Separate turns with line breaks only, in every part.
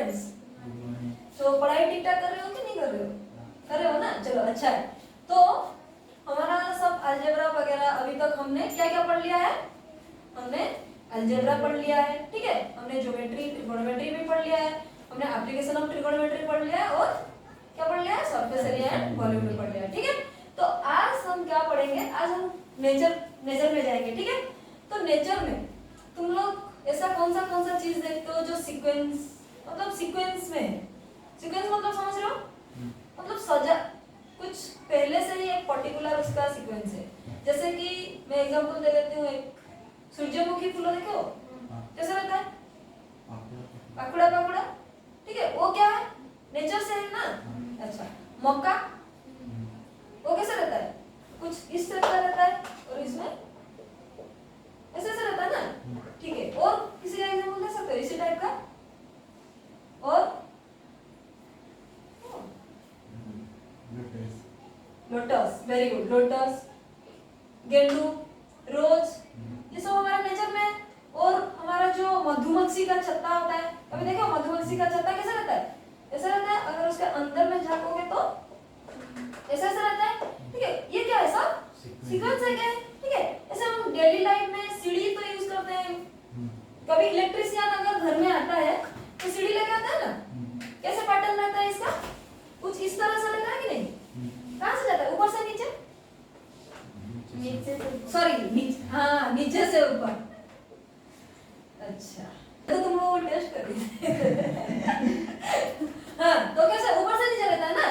Students, तो पढ़ाई ठीक ठाक कर रहे हो कि नहीं कर रहे हो? कर रहे हो ना, चलो अच्छा है। तो हमारा सब अलजेब्रा वगैरह अभी तक हमने क्या क्या पढ़ लिया है? हमने अलजेब्रा पढ़ लिया है, ठीक है, हमने ज्योमेट्री ट्रिगोनोमेट्री भी पढ़ लिया है, हमने एप्लीकेशन ऑफ ट्रिगोनोमेट्री पढ़ लिया है, और क्या पढ़ लिया है? सरफेस एरिया एंड वॉल्यूम भी पढ़ लिया है, ठीक है। तो आज हम क्या पढ़ेंगे? आज हम नेचर में जाएंगे, ठीक है। तो नेचर में तुम लोग ऐसा कौन सा चीज देखते हो जो सीक्वेंस में है? सीक्वेंस मतलब समझ रहे हो? मतलब सजा कुछ पहले से ही एक पर्टिकुलर उसका सीक्वेंस है। जैसे कि मैं एग्जांपल दे देती हूँ, एक सूर्यमुखी फूल देखो कैसे रहता है, पाकुड़ा, ठीक है, वो क्या है? नेचर से है ना। अच्छा, मक्का वो कैसे रहता है? कुछ इस तरह का रहता है, और इसमें ऐसे रहता है ना, ठीक है। और किसी का एग्जांपल दे सकते हो इसी टाइप का? और लोटस, वेरी गुड, लोटस, गेंडू, रोज, ये सब हमारे नेचर में है। और हमारा जो मधुमक्खी का छत्ता होता है, अभी देखो मधुमक्खी का छत्ता कैसे रहता है? ऐसा रहता है, अगर उसके अंदर में झांकोगे तो ऐसा रहता है, ठीक है। ये क्या है? सब सीक्वेंस है, क्या है? ठीक है। ऐसे हम डेली लाइफ में सीढ़ी तो यूज करते हैं, कभी इलेक्ट्रिशियन अगर घर में आता है तो सीढ़ी लेके आता है ना, कैसे पैटर्न रहता है इसका? कुछ इस तरह से रहता है कि नहीं? कहां से जाता है? ऊपर से नीचे? नीचे से ऊपर। अच्छा, तो तुम वो टेस्ट कर रही हाँ, तो कैसे ऊपर से नीचे रहता है ना?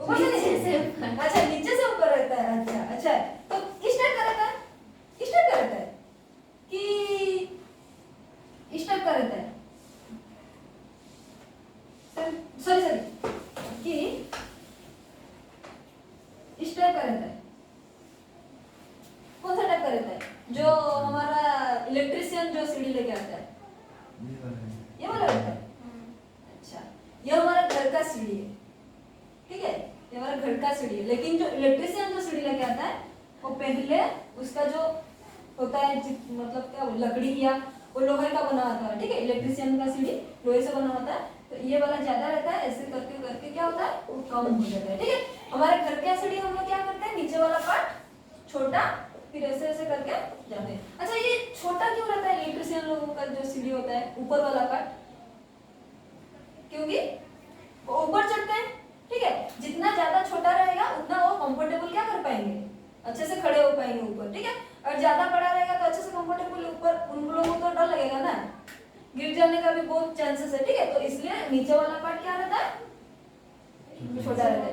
ऊपर से नीचे। अच्छा, नीचे से ऊपर रहता है। अच्छा है। तो किस टाइप का रहता है? इस टाइप का रहता है कि इस टाइप का रहता है? सॉरी कि इस टाइप का रहता है? कौन सा टाइप का रहता है? जो हमारा इलेक्ट्रिशियन जो सीढ़ी लेके आता है, ये वाला रहता है। अच्छा, ये हमारा घर का सीढ़ी है, ठीक है, ये हमारा घर का सीढ़ी है। लेकिन जो इलेक्ट्रिशियन जो सीढ़ी लेके आता है, वो पहले उसका जो होता है मतलब क्या लकड़ी या वो लोहे का बना होता है, ठीक है। इलेक्ट्रिशियन का सीढ़ी लोहे से बना होता है, तो ये वाला ज्यादा रहता है। ऐसे करके करके क्या होता है? वो कम हो जाता है, ठीक है। हमारे घर का सीढ़ी हम लोग क्या करते हैं? नीचे वाला पार्ट छोटा, फिर ऐसे ऐसे करके जाते हैं। अच्छा, ये छोटा क्यों रहता है इलेक्ट्रिशियन लोगों का जो सीढ़ी होता है, ऊपर वाला पार्ट? क्योंकि वो ऊपर चढ़ते हैं, ठीक है। जितना ज्यादा छोटा रहेगा उतना वो कंफर्टेबल क्या कर पाएंगे? अच्छे से खड़े हो पाएंगे ऊपर, ठीक है। और ज्यादा बड़ा रहेगा तो अच्छे से कंफर्टेबल ऊपर उन लोगों को तो डर लगेगा ना, गिर जाने का भी बहुत चांसेस है, ठीक है। तो इसलिए नीचे वाला पार्ट क्या रहता है? छोटा रहता है।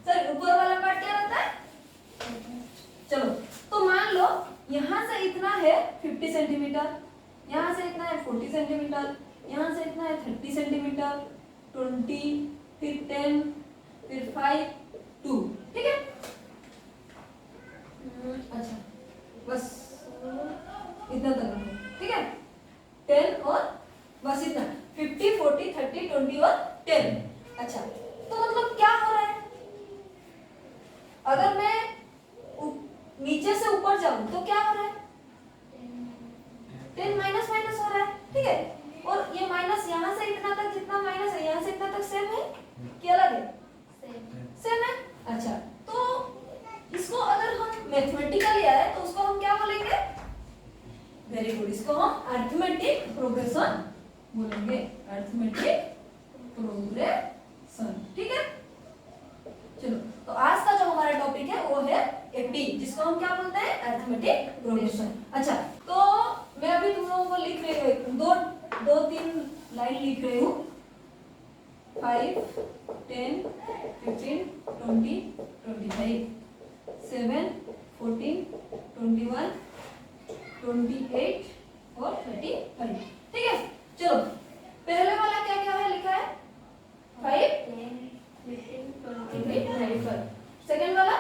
सर ऊपर वाला पार्ट क्या रहता है? चलो, तो मान लो यहाँ से इतना है 50 सेंटीमीटर, यहाँ से इतना है 40 सेंटीमीटर, यहाँ से इतना है 30 सेंटीमीटर, 20, फिर 10, फिर 5, 2, ठीक है। अच्छा, बस इतना तक रखो, ठीक है। 10 और बस इतना, 50, 40, 30, 20 और 10। अच्छा, तो मतलब क्या हो रहा है? अगर मैं नीचे से ऊपर जाऊं तो क्या हो रहा है? 10 माइनस माइनस हो रहा है, ठीक है। और ये माइनस यहाँ से इतना तक जितना माइनस है यहाँ से इतना तक सेम है कि अलग है? सेम है। अच्छा, तो इसको अगर हम मैथमेटिकली आए तो उसको हम क्या बोलेंगे? वेरी गुड, इसको हम अरिथमेटिक प्रोग्रेशन बोलेंगे, अरिथमेटिक प्रोग्रेशन, ठीक है। चलो, तो आज का जो हमारा टॉपिक है वो है एपी, जिसको हम क्या बोलते हैं? Arithmetic progression. अच्छा, तो मैं अभी तुम लोगों को लिख रही हूँ, दो तीन लाइन लिख रही हूँ। 5, 10, 15, 20, 25, 7, 14, 21, 28 और 35, ठीक है। चलो, पहले वाला क्या क्या है लिखा है? 5, 15, 20, 25। सेकेंड वाला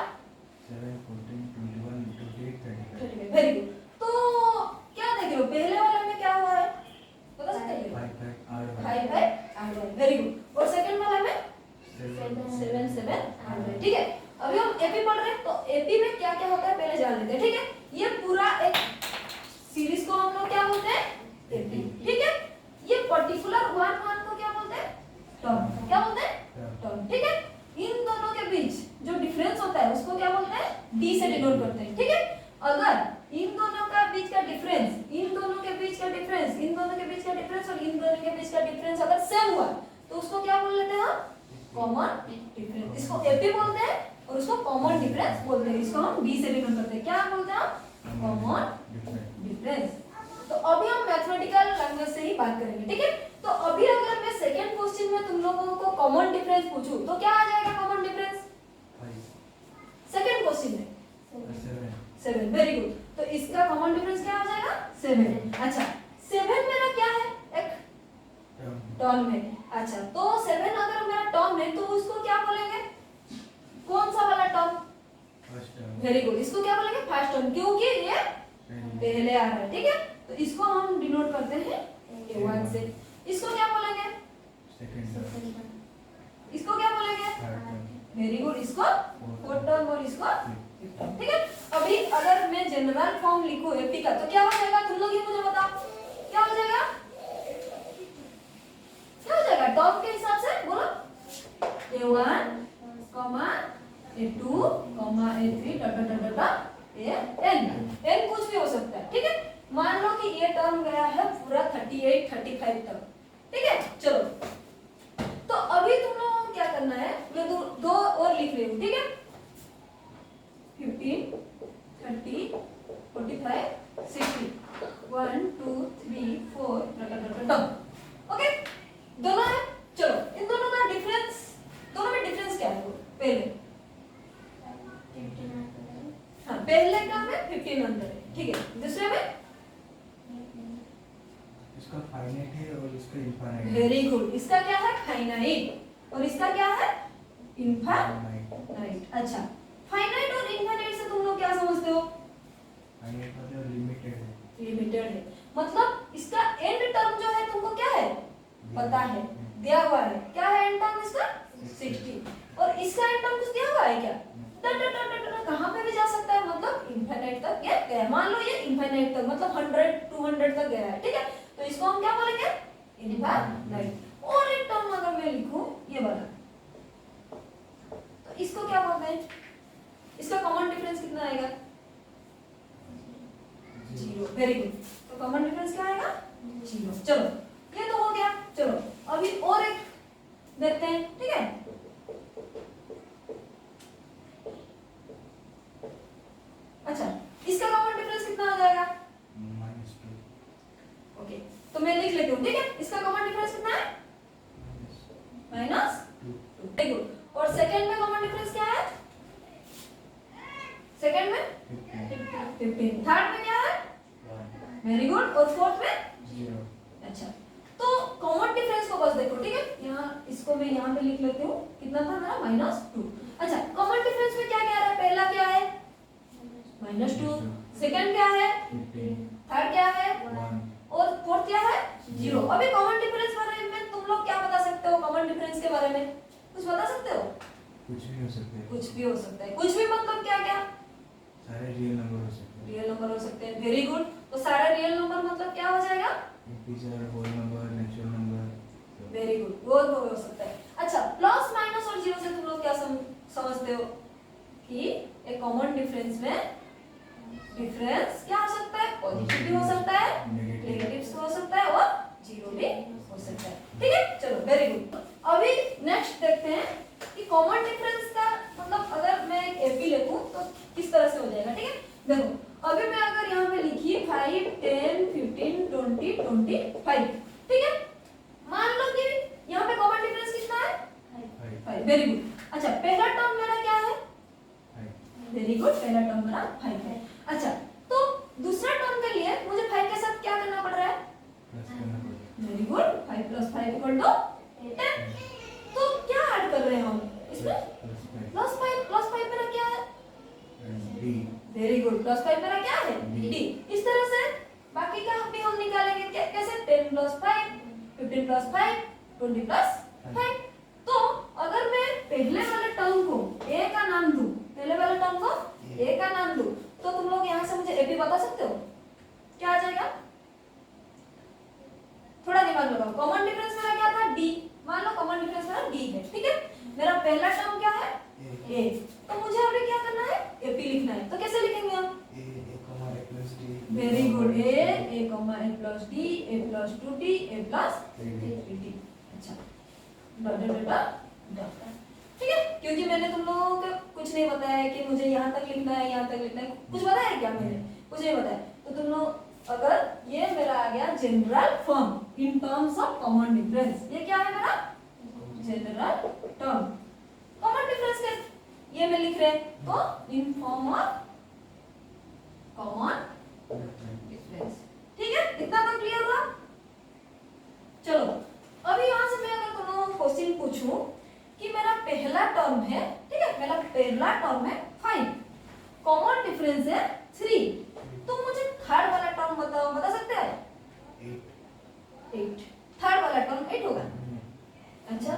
7, 14, 21, 28, 35।
Very good. तो क्या देख रहे हो? पहले वाले में क्या हुआ है बता सकते हैं? 5 वेरी गुड। और सेकेंड वाला में 7 7 ठीक है। अभी हम एपी पढ़ रहे हैं, तो एपी में क्या क्या होता है पहले जान लेते हैं, ठीक है। ये पूरा एक सीरीज को हम लोग क्या बोलते हैं? एपी, ठीक है। ये पर्टिकुलर वन वन को क्या बोलते हैं? टर्म। क्या बोलते हैं? टर्म। ठीक है, इन दोनों के बीच जो डिफरेंस होता है उसको क्या बोलते हैं? डी से डिनोट करते हैं। ठीक है, अगर इन दोनों का बीच का डिफरेंस, इन दोनों के बीच का डिफरेंस, इन दोनों के बीच का डिफरेंस और इन दोनों के बीच का डिफरेंस अगर सेम हुआ तो उसको क्या बोल लेते हैं हम? Common difference. इसको एपी बोलते हैं और उसको कॉमन डिफरेंस बोलते हैं। इसको हम डी से डिनोट करते हैं। क्या बोलते हैं हम? Common difference. तो अभी हम मैथमेटिकल लैंग्वेज से ही बात करेंगे। ठीक है, तो अभी अगर मैं सेकंड क्वेश्चन में तुम लोगों को कॉमन डिफरेंस पूछूं तो क्या आ जाएगा कॉमन डिफरेंस? सेकंड क्वेश्चन में 7। Very good. तो इसका कॉमन डिफरेंस क्या आ जाएगा? 7। अच्छा, 7 मेरा क्या है? एक टर्म है। अच्छा, तो 7 अगर मेरा टर्म है तो उसको क्या बोलेंगे? कौन सा वाला टर्म? वेरी गुड, इसको क्या बोलेंगे? फर्स्ट टर्म, क्योंकि ये पहले आ रहा है। ठीक है, तो इसको हम डिनोट करते हैं A1 से। इसको क्या बोलेंगे? इसको क्या बोलेंगे? वेरी गुड, इसको फोर्थ टर्म और इसको फिफ्थ टर्म। ठीक है, अभी अगर मैं जनरल फॉर्म लिखूं एपी का तो क्या हो जाएगा? तुम लोग ही मुझे बताओ, क्या हो जाएगा? क्या हो जाएगा टर्म के हिसाब से? बोलो। A1, A2, A3 N। N कुछ भी हो सकता है। ठीक है, मान लो कि ये टर्म गया है पूरा 38 35 तक। ठीक है, चलो तो अभी तुम लोगों को क्या करना है? मैं दो और लिख रही हूँ। ठीक है, 15 30 45 60 1 2 3 4 ओके, दोनों है। चलो इन दोनों का डिफरेंस, दोनों में डिफरेंस क्या है? पहले हाँ, पहले का में 15 अंदर है। ठीक है, दूसरे में
इसका फाइनाइट है और इसका इनफाइनाइट है।
वेरी गुड, इसका क्या है? फाइनाइट और इसका क्या है? इनफाइनाइट। अच्छा, फाइनाइट और इनफाइनाइट से तुम लोग क्या समझते हो?
फाइनाइट मतलब लिमिटेड है।
लिमिटेड है, मतलब इसका एंड टर्म जो है तुमको क्या है? पता है, दिया हुआ है। क्या है एंड टर्म इसका? 60। और इसका एंड टर्म कुछ दिया हुआ है क्या? कहां पे भी जा सकता है, मतलब इनफाइनाइट तक ये गया। मान लो ये इनफाइनाइट तक मतलब 100 200 तक गया है। ठीक है, तो इसको हम क्या बोलेंगे? इनफाइनाइट। और एक टर्म अगर मैं लिखूं ये वाला तो इसको क्या बोलते हैं? इसका कॉमन डिफरेंस कितना आएगा? 0। वेरी गुड, तो कॉमन डिफरेंस क्या आएगा? 0। चलो ये तो हो गया। चलो अभी और एक देखते हैं। ठीक है, अच्छा, इसका कॉमन डिफरेंस कितना आ जाएगा?
-2।
ओके, तो मैं लिख लेती हूँ। ठीक है, इसका कॉमन डिफरेंस कितना है? -2। Very good. और सेकंड में कॉमन डिफरेंस क्या है? सेकंड में 15। थर्ड में क्या है?
1।
Very good. और फोर्थ में
0।
अच्छा, तो कॉमन डिफरेंस को बस देखो। ठीक है, यहाँ इसको मैं यहाँ पे लिख लेती हूँ। कितना था मेरा? -2। अच्छा, कॉमन डिफरेंस में क्या क्या है? पहला क्या है? -2। सेकंड क्या है?
15।
थर्ड क्या है?
1।
और फोर्थ क्या है? 0। अभी कॉमन डिफरेंस बारे में तुम लोग क्या बता सकते हो? कॉमन डिफरेंस के बारे में कुछ बता सकते हो?
कुछ भी हो सकता है।
कुछ भी हो सकता है। कुछ भी मतलब क्या क्या?
सारे रियल नंबर हो सकते हैं।
रियल नंबर हो सकते हैं। वेरी गुड, तो सारा रियल नंबर मतलब क्या हो जाएगा?
Integer, whole number, natural number.
Very good, वो हो सकता है। अच्छा, प्लस माइनस और 0 से तुम लोग क्या समझते हो कि एक कॉमन डिफरेंस में डिफरेंस क्या हो सकता है? पॉजिटिव भी हो सकता है, नेगेटिव भी हो सकता है और 0 भी हो सकता है। ठीक है, चलो वेरी गुड। अभी नेक्स्ट देखते हैं कि कॉमन डिफरेंस का मतलब अगर मैं एक एपी लिखूं तो किस तरह से हो जाएगा। ठीक है, देखो अभी मैं अगर यहाँ पे लिखी 5 10 15 20 25। ठीक है, मान लो कि यहाँ पे कॉमन डिफरेंस कितना है? 5। Very good. अच्छा, पहला टर्म मेरा क्या है? वेरी गुड, पहला टर्म मेरा 5 है। अच्छा, तो दूसरा टर्म के लिए मुझे 5 के साथ क्या करना पड़ रहा है?
प्लस करना पड़ेगा।
Very good, 5 + 5 = 10। तो क्या ऐड कर रहे हैं हम इसमें? +5 मेरा क्या है?
डी।
वेरी गुड, +5 मेरा क्या है?
D।
डी। इस तरह से बाकी का भी हम निकालेंगे। कैसे? 10 + 5 15 + 5 20 + 5। तो अगर मैं पहले वाले टर्म को ए का नाम दूं, पहले वाले टर्म को ए का नाम दूं, तो तुम लोग यहाँ से मुझे एपी बता सकते हो क्या आ जाएगा? थोड़ा दिमाग लगाओ। कॉमन डिफरेंस में पहला टर्म क्या है ए, तो मुझे अभी क्या करना है एपी लिखना है, तो कैसे लिखेंगे हम? Very good, A comma A plus D A plus 2डी ए प्लस 3डी। अच्छा डॉट डॉट डॉट, ठीक है, क्योंकि मैंने तुम लोगों को कुछ नहीं बताया है कि मुझे यहाँ तक लिखना है यहाँ तक लिखना है, कुछ बताया है क्या मैंने? कुछ नहीं बताया। तो तुम लोग अगर ये मेरा आ गया general form in terms of common difference, ये क्या है मेरा जनरल टर्म कॉमन डिफरेंस के ये मैं लिख रहे हैं तो in form of common difference, ठीक है, इतना तो क्लियर हुआ। चलो अभी यहाँ से मैं अगर तुम लोगों को क्वेश्चन पूछूं कि मेरा पहला टर्म है, ठीक है, मेरा पहला टर्म है 5, कॉमन डिफरेंस है 3, तो मुझे थर्ड वाला टर्म बताओ, बता सकते हैं? 8, थर्ड वाला टर्म 8 होगा। अच्छा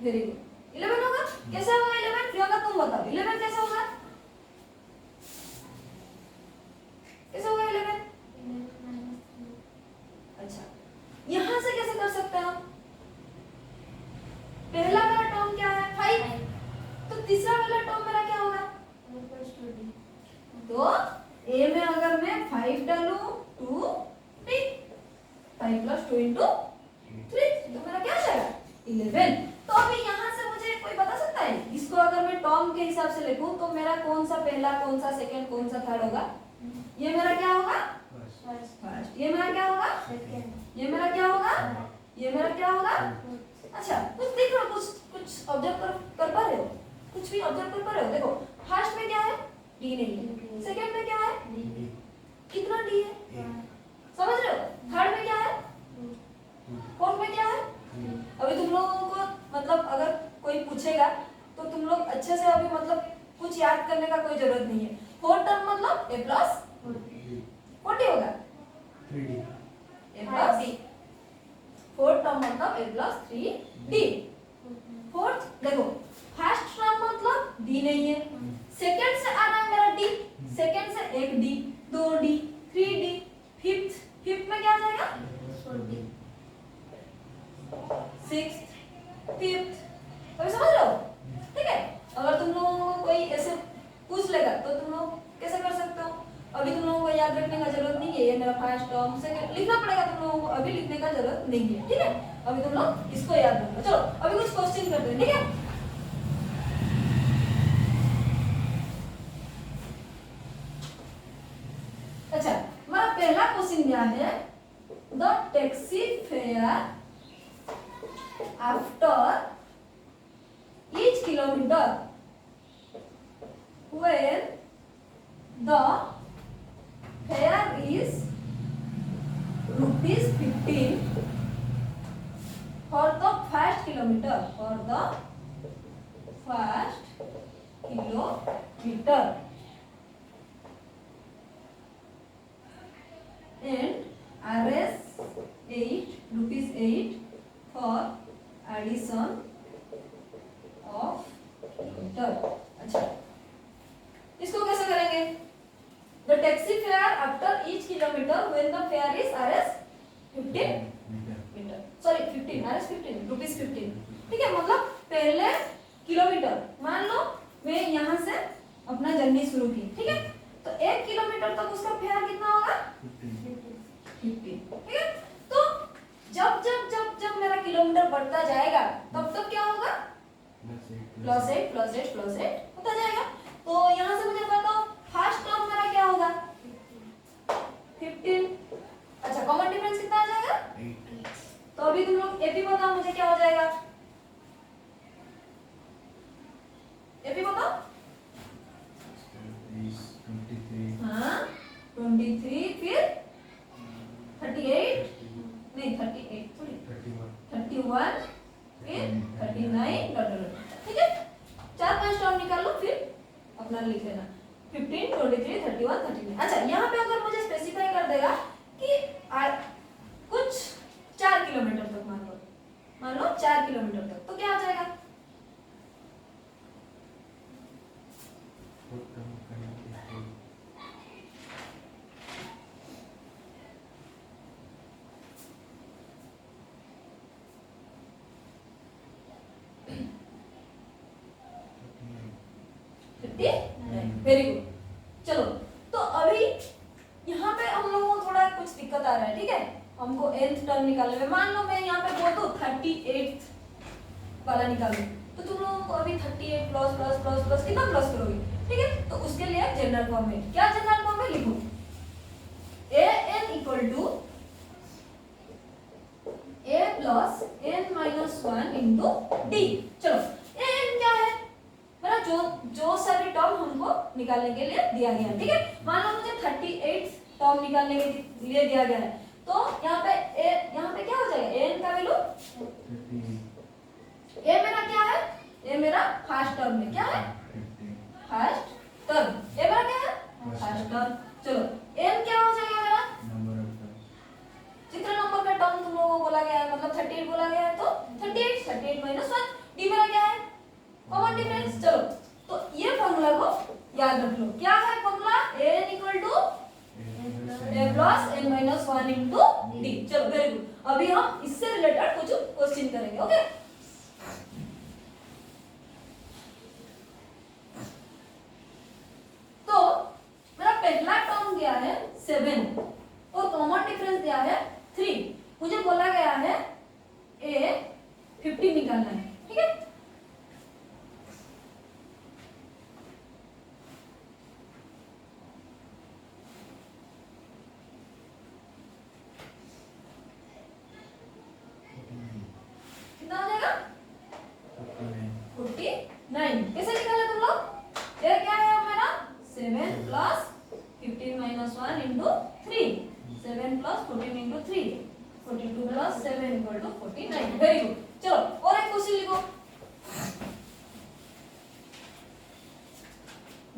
वेरी गुड, 11 होगा। कैसे होगा 11? प्रियंका तुम बताओ 11 कैसे होगा? कैसे होगा 11? अच्छा यहां से कैसे कर सकते हैं हम? पहला वाला टर्म क्या है 5, तो तीसरा वाला टर्म मेरा क्या होगा? तो a में अगर मैं 5 डालूं 2d, 5 + 2 × 3 तो मेरा क्या आ जाएगा 11। तो अभी यहाँ से मुझे कोई बता सकता है इसको अगर मैं टर्म के हिसाब से लिखूं तो मेरा कौन सा पहला, कौन सा सेकंड, कौन सा थर्ड होगा? ये मेरा क्या होगा फर्स्ट, ये मेरा क्या होगा सेकंड, ये मेरा क्या होगा, ये मेरा क्या होगा। अच्छा कुछ देख रहे हो, कुछ ऑब्जर्व कर पा रहे हो? कुछ भी ऑब्जर्व कर पा रहे हो? देखो फर्स्ट में क्या है डी नहीं है, सेकंड में क्या है कितना डी है, समझ रहे हो? थर्ड में क्या है, फोर्थ में क्या है। अभी तुम लोगों को मतलब अगर कोई पूछेगा तो तुम लोग अच्छे से अभी मतलब कुछ याद करने का कोई जरूरत नहीं है। फोर्थ टर्म मतलब a + 40 होगा, a + d, फोर्थ टर्म मतलब a + 3d। फोर्थ देखो फर्स्ट टर्म मतलब d नहीं है, सेकंड से आ रहा है मेरा d, सेकंड से 1d 2d 3d, फिफ्थ में क्या आ जाएगा 6th 5th, अभी समझ रहे हो? ठीक है, अगर तुम लोगों को कोई ऐसे पूछ लेगा तो तुम लोग कैसे कर सकते हो? अभी तुम लोगों को याद रखने का जरूरत नहीं है, ये मेरा फर्स्ट टर्म सेकंड लिखना पड़ेगा तुम लोगों को, अभी लिखने का जरूरत नहीं है, ठीक है, अभी तुम लोग इसको याद रखो। चलो अभी कुछ क्वेश्चन करते हैं, ठीक है। अच्छा मेरा पहला क्वेश्चन क्या है, the taxi fair after each kilometer when the fare is ₹15 for the first kilometer, for the first kilometer and Rs 8 rupees 8 for addition of kilometre. अच्छा इसको कैसे करेंगे? The taxi fare after each kilometre when the fare is Rs 15 metre, sorry 15 Rs 15 rupees 15, ठीक है, मतलब पहले kilometre मान लो मैं यहाँ से अपना जर्नी शुरू की, ठीक है, तो 1 किलोमीटर तक उसका फेयर कितना होगा 15, ठीक है। तो जब जब जब जब मेरा किलोमीटर बढ़ता जाएगा तब तब क्या होगा +8 होता जाएगा। तो यहाँ से मुझे बताओ फर्स्ट टर्म मेरा क्या होगा 15, अच्छा कॉमन डिफरेंस कितना आ जाएगा 8, तो अभी तुम लोग एपी बताओ मुझे क्या हो जाएगा, एपी बताओ।
23
हाँ 23 फिर 38 नहीं 38 थोड़ी 31 फिर 39 ठीक है, 4-5 टर्म निकाल लो फिर अपना लिख लेना 15 23 31 39। अच्छा यहाँ पे अगर मुझे स्पेसिफाई कर देगा कि कुछ 4 किलोमीटर तक मान लो 4 किलोमीटर 29, वेरी गुड। चलो तो अभी यहाँ पे हम लोगों को थोड़ा कुछ दिक्कत आ रहा है, ठीक है, हमको nth टर्म निकालने में। मान लो मैं यहाँ पे बोल दूं 38 वाला निकालो, तो तुम लोगों को अभी 38 प्लस प्लस प्लस प्लस कितना प्लस करोगे, ठीक है। तो उसके लिए जनरल फॉर्म में, क्या जनरल फॉर्म में लिखो, a n equal to a plus n minus 1 into d। चलो a n क्या है, मेरा जो सारे टर्म हमको निकालने के लिए दिया गया है, ठीक है। मान लो मुझे 38 टर्म निकालने के लिए दिया गया है, तो यहाँ पे क्या हो जाएगा, n का वैल्यू, a मेरा क्या है, a मेरा फर्स्ट टर्म में क्या है, फर्स्ट टर्म, a मेरा क्या है, फर्स्ट टर्म। चलो n क्या हो जाएगा मेरा, जितने नंबर का टर्म तुम लोगों को बोला गया है, मतलब 38 बोला गया है, तो 38 माइनस 1, d मेरा क्या है, कॉमन डिफरेंस। चलो तो ये फॉर्मूला को याद रख लो, क्या है formula, n equal to a plus n minus 1 into d। चलो वेरी गुड। अभी हम इससे रिलेटेड कुछ क्वेश्चन करेंगे, ओके। तो मेरा पहला टर्म दिया है 7 और कॉमन डिफरेंस दिया है 3। मुझे बोला गया है a 50 निकालना है, ठीक है। कितना हो जाएगा, 49। कैसे निकाले तुम लोग, ये क्या है मेरा 7 plus 15 minus 1 into 3, 7 plus 14 into 3, 42 plus 7 equal to 49, very good. चलो और एक क्वेश्चन लिखो,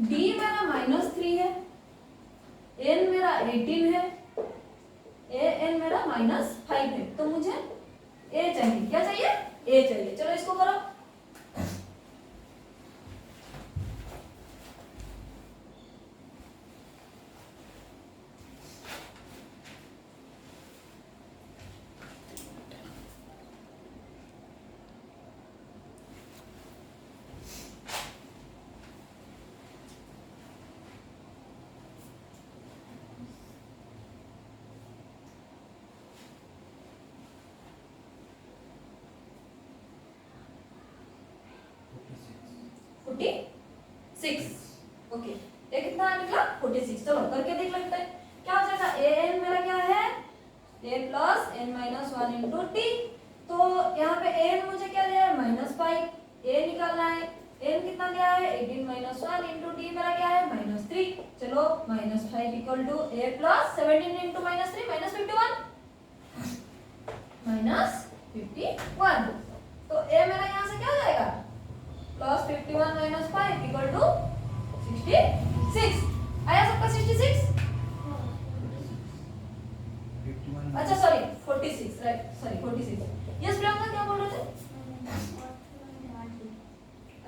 d मेरा -3 है, n मेरा 18 है, an मेरा -5 है, तो मुझे a चाहिए, क्या चाहिए, a चाहिए। चलो इसको करो, ओके, ये कितना निकला 46। चलो करके देख लेते हैं क्या हो जाएगा, an मेरा क्या है, a plus n minus 1 into T. तो यहाँ पे an मुझे क्या दिया है, -5, a निकालना है, n कितना दिया है 18 माइनस 1 इंटू टी मेरा क्या है -3। चलो -5 equal to a plus 17 into -3 -51, -51। तो a मेरा यहाँ से क्या हो जाएगा, प्लस 51 माइनस 5 इक्वल टू 66। आया सबका 66, अच्छा sorry 46, right, sorry 46। Yes Priyanka क्या बोल रहे थे,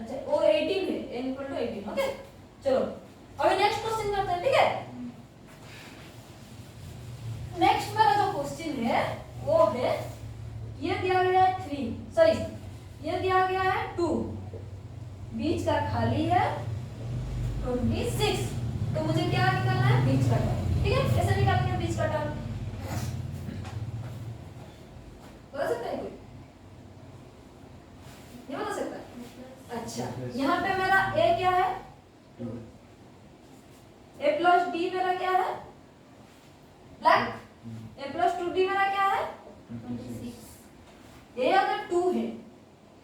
अच्छा वो 18 है, n इक्वल टू 18, ओके। चलो अभी नेक्स्ट क्वेश्चन करते हैं, ठीक है। नेक्स्ट मेरा जो क्वेश्चन है वो है, ये दिया गया है 3, सॉरी ये दिया गया है 2, बीच का खाली है 26। तो मुझे क्या निकालना है, बीच का टर्म, ठीक है। कैसे निकालेंगे बीच का टर्म, बता सकते हैं कोई, नहीं बता सकता, अच्छा यहाँ पे मेरा a क्या है, a प्लस d मेरा क्या है, ब्लैक, a प्लस 2d मेरा क्या है 26। a अगर 2 है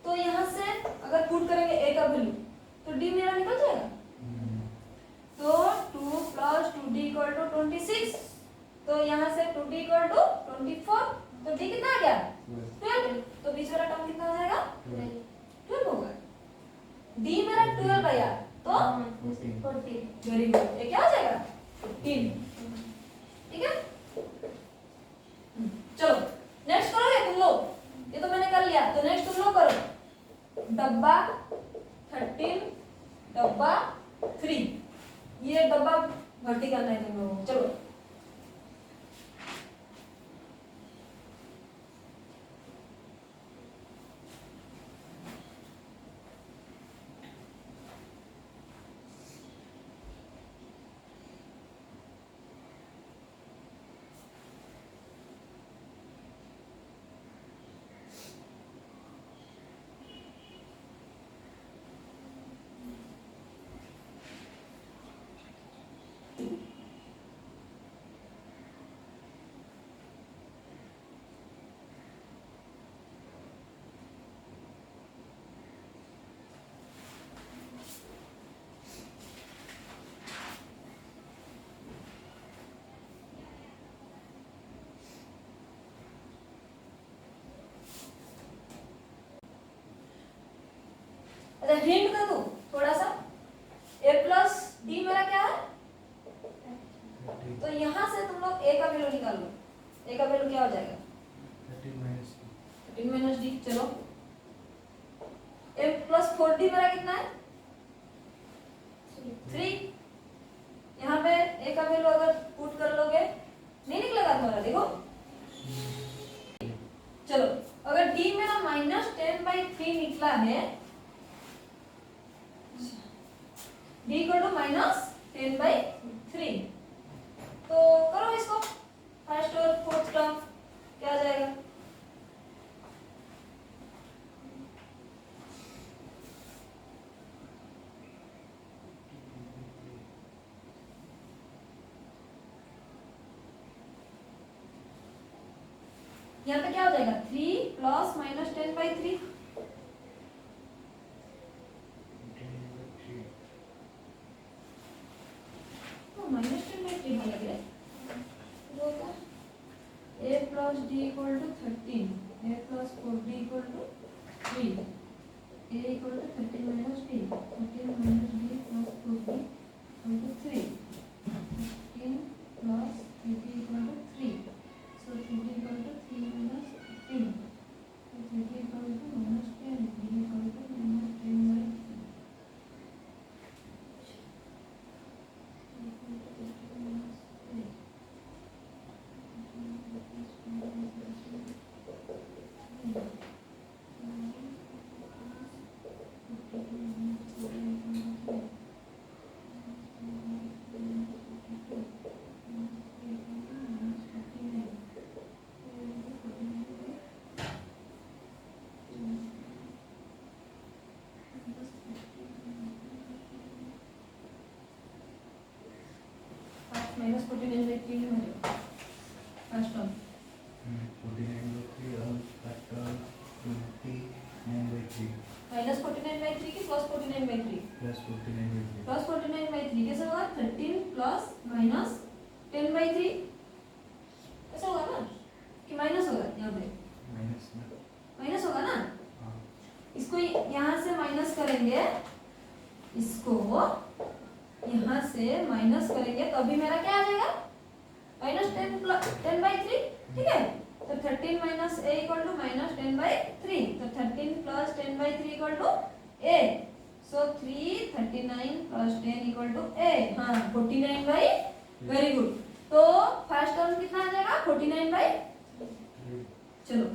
तो यहाँ से अगर पुट करेंगे a का वैल्यू, तो d मेरा निकल जाएगा। तो 2 प्लस 2d इक्वल टू 26, तो यहाँ से 2d इक्वल टू 24, तो d कितना आ गया 12। तो बीच वाला टर्म कितना हो जाएगा 12 होगा, d मेरा 12 आया तो 14, वेरी गुड। ये क्या हो जाएगा 15, ठीक है। चलो नेक्स्ट करोगे तुम लोग, ये तो मैंने कर लिया, तो नेक्स्ट तुम लोग करो, डब्बा 13 डब्बा 3, ये डब्बा भर्ती करना है तुम लोगों को। चलो अच्छा हिंट कर दूं थोड़ा सा, a प्लस डी मेरा क्या है,
30
तो यहाँ से तुम लोग a का वैल्यू निकाल लो, a का वैल्यू क्या हो जाएगा
13 minus
13 माइनस डी। चलो a प्लस 4d मेरा कितना है 3, यहाँ पे a का वैल्यू अगर पुट कर लोगे नहीं निकलेगा तुम्हारा, देखो चलो अगर d मेरा -10/3 निकला है, d इक्वल टू -10/3, तो करो इसको फर्स्ट और फोर्थ टर्म क्या आ जाएगा, यहाँ पे क्या हो जाएगा 3 प्लस -10/3,
18/3
तो -10/3 हो गया, जो होता है a plus d equal to 13, a प्लस 4d equal to 3, a equal to 13 minus d, 13 minus d plus 4d equal to 3, 15 plus 3d equal to 3, so 3d equal to 3 minus 15, so 3d equal to -10, d equal to -10/3, -49/3 हो जाएगा first term,
49/3 और factor 29/3
-49/3 की +49/3,
plus 49/3
+49/3 कैसे होगा 13 plus -10/3 ऐसा होगा ना कि माइनस होगा, यहाँ पे
minus में
माइनस होगा ना,
हाँ
इसको यहाँ से माइनस करेंगे, इसको यहाँ से माइनस करेंगे तो अभी मेरा क्या आ जाएगा -10/3, ठीक है, तो 13 माइनस a इक्वल टू -10/3, तो 13 plus 10/3 equal to a, so 3 39 plus 10 equal to a, हाँ 49/, वेरी गुड, तो फर्स्ट टर्म कितना आ जाएगा 49/, चलो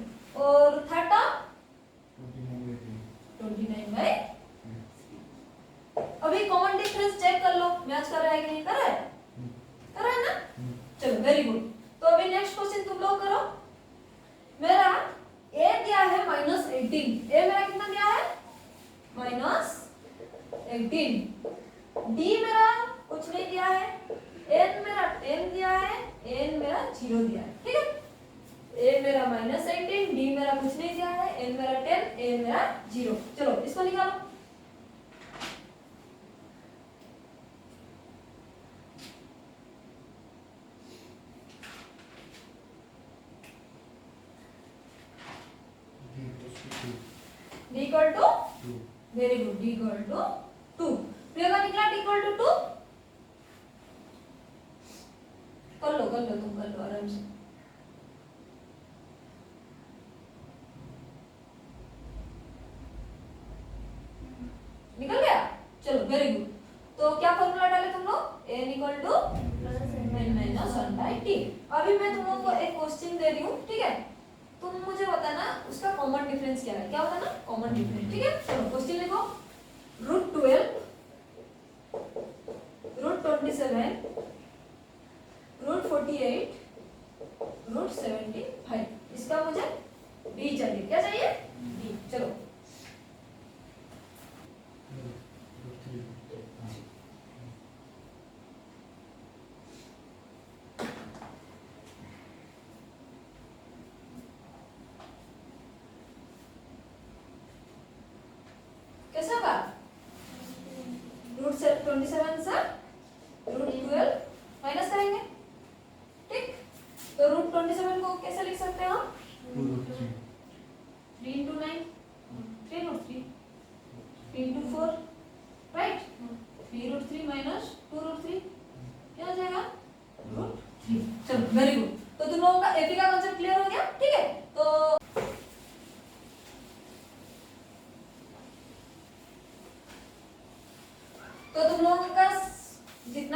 और थर्ड टर्म 29/, अभी कॉमन डिफरेंस चेक कर लो मैच कर रहा है कि नहीं कर रहा है, कर रहा है ना, चलो वेरी गुड, तो अभी नेक्स्ट क्वेश्चन तुम लोग करो, मेरा a दिया है -18, a मेरा कितना दिया है -18, d मेरा कुछ नहीं दिया है, n मेरा 10 दिया है, n मेरा 0 दिया है, ठीक है, a मेरा -18, d मेरा कुछ नहीं दिया है, n मेरा 10, a मेरा 0, चलो इसको निकालो, d equal to, very good, d equal to 2, Priyanka निकला d इक्वल टू 2, कर लो तुम कर लो आराम से, निकल गया, चलो वेरी गुड, तो क्या फॉर्मूला डाले तुम लोग n इक्वल टू n-1/t, अभी मैं तुम लोगों को एक क्वेश्चन दे रही हूँ, ठीक है, तुम मुझे बताना उसका कॉमन डिफरेंस क्या है, क्या बताना कॉमन डिफरेंस, ठीक है, चलो क्वेश्चन लिखो, √12 √27 √48 √75, इसका मुझे d चाहिए, क्या चाहिए d, चलो कैसा होगा √27 से √12 माइनस करेंगे, ठीक, तो √27 को कैसे लिख सकते हैं हम
2 √3
3 into 9, 3 √3, 3 into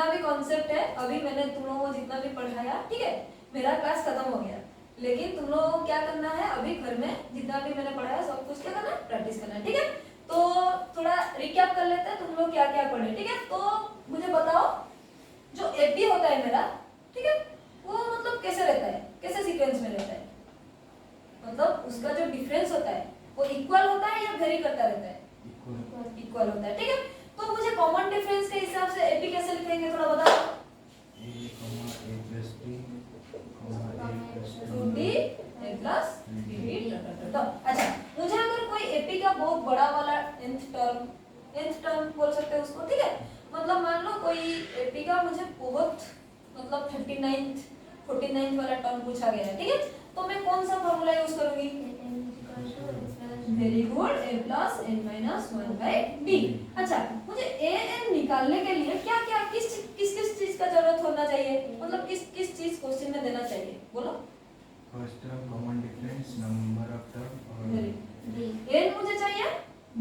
जितना भी कॉन्सेप्ट है अभी मैंने तुम लोगों को जितना भी पढ़ाया, ठीक है, मेरा क्लास खत्म हो गया, लेकिन तुम लोगों को क्या करना है, अभी घर में जितना भी मैंने पढ़ाया सब कुछ क्या करना है, प्रैक्टिस करना है, ठीक है। तो थोड़ा रिकैप कर लेते हैं तुम लोग क्या क्या पढ़े, ठीक है। तो मुझे बताओ जो एपी होता है मेरा, ठीक है, वो मतलब कैसे रहता है, कैसे सीक्वेंस में रहता है, मतलब उसका जो डिफरेंस होता है वो इक्वल होता है या वेरी करता रहता है, इक्वल होता है, ठीक है। तो मुझे कॉमन डिफरेंस के हिसाब से एपी कैसे लिखेंगे थोड़ा बताओ।
a comma a plus b comma a plus
2b a plus b तो अच्छा, मुझे अगर कोई एपी का बहुत बड़ा वाला nth टर्म बोल सकते हैं उसको, ठीक है, मतलब मान लो कोई एपी का मुझे बहुत मतलब 49th वाला टर्म पूछा गया है, ठीक है, तो मैं कौन सा फॉर्मूला यूज करूंगी, very good, a plus n minus 1 by b। अच्छा, मुझे a n निकालने के लिए क्या क्या किस चीज का जरूरत होना चाहिए, मतलब किस चीज क्वेश्चन में देना चाहिए, बोलो।
First term common difference number of term और
n मुझे चाहिए,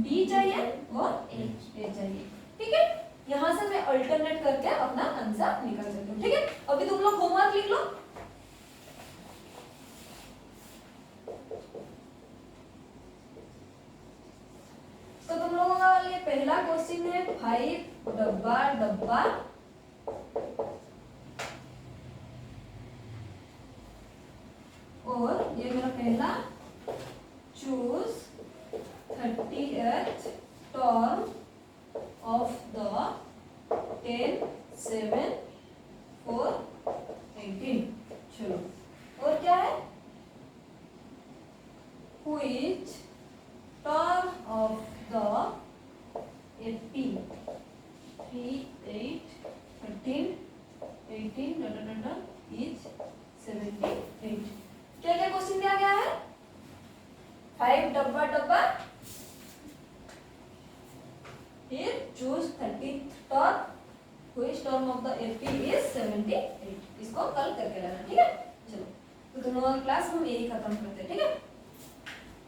b चाहिए और a चाहिए, ठीक है। यहाँ से मैं अल्टरनेट करके अपना आंसर निकाल सकती हूँ, ठीक है। अभी तुम लोग होमवर्क लिख लो। तो तुम लोगों का ये पहला क्वेश्चन है 5 डब्बा डब्बा और ये मेरा पहला choose 30th term of the 10 7 4 18। चलो, और क्या है, which term of the AP 3 8 13 18 is 78। क्या क्या क्वेश्चन दिया गया है, 5 डब्बा डब्बा, फिर choose 30th term, which term of the AP is 78। इसको कल करके लाना, ठीक है। चलो, तो तुम लोगों का क्लास हम यही खत्म करते हैं, ठीक है।